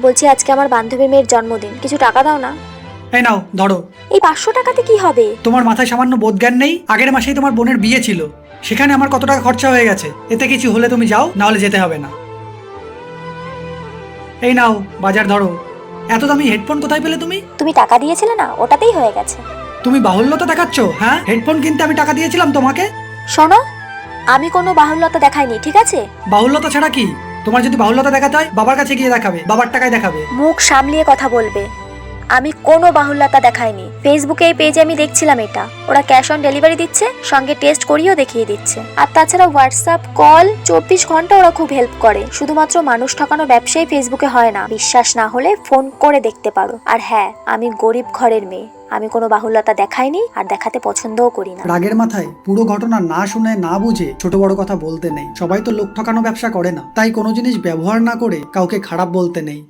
বলছি আজকে আমার বান্ধবীর মেয়ের জন্মদিন, কিছু টাকা দাও না। এই নাও ধরো। এই 500 টাকাতে কি হবে? তোমার মাথায় সামান্য বোধজ্ঞান নেই? আগের মাসেই তোমার বোনের বিয়ে ছিল, সেখানে আমার কত টাকা খরচা হয়ে গেছে। এতে কিছু হলে তুমি যাও, না হলে যেতে হবে না। এই নাও বাজার ধরো। এত দামি হেডফোন কোথায় পেলে তুমি? তুমি টাকা দিয়েছিলে না, ওটাতেই হয়ে গেছে। তুমি বাহুল্যতা দেখাচ্ছ? হ্যাঁ, হেডফোন কিনতে আমি টাকা দিয়েছিলাম তোমাকে। শোনো, আমি কোনো বাহুল্যতা দেখাইনি, ঠিক আছে? বাহুল্যতা ছাড়া কি? তোমার যদি বাহুল্যতা দেখাতে হয় বাবার কাছে গিয়ে দেখাবে, বাবার টাকায় দেখাবে। মুখ সামলিয়ে কথা বলবে। আমি কোনো বাহুল্যতা দেখাইনি। ফেসবুকে এই পেজে আমি দেখছিলাম এটা, ওরা ক্যাশ অন ডেলিভারি দিচ্ছে, সঙ্গে টেস্ট করিয়েও দেখিয়ে দিচ্ছে। আর তাছাড়া হোয়াটসঅ্যাপ কল 24 ঘন্টা ওরা খুব হেল্প করে। শুধুমাত্র মানুষ ঠকানো ব্যবসায়ী ফেসবুকে হয় না, বিশ্বাস না হলে ফোন করে দেখতে পারো। আর হ্যাঁ, আমি গরিব ঘরের মেয়ে, আমি কোনো বাহুল্যতা দেখাইনি আর দেখাতে পছন্দও করি না। রাগের মাথায় পুরো ঘটনা না শুনে না বুঝে ছোট বড় কথা বলতে নেই। সবাই তো লোক ঠকানো ব্যবসা করে না, তাই কোনো জিনিস ব্যবহার না করে কাউকে খারাপ বলতে নেই।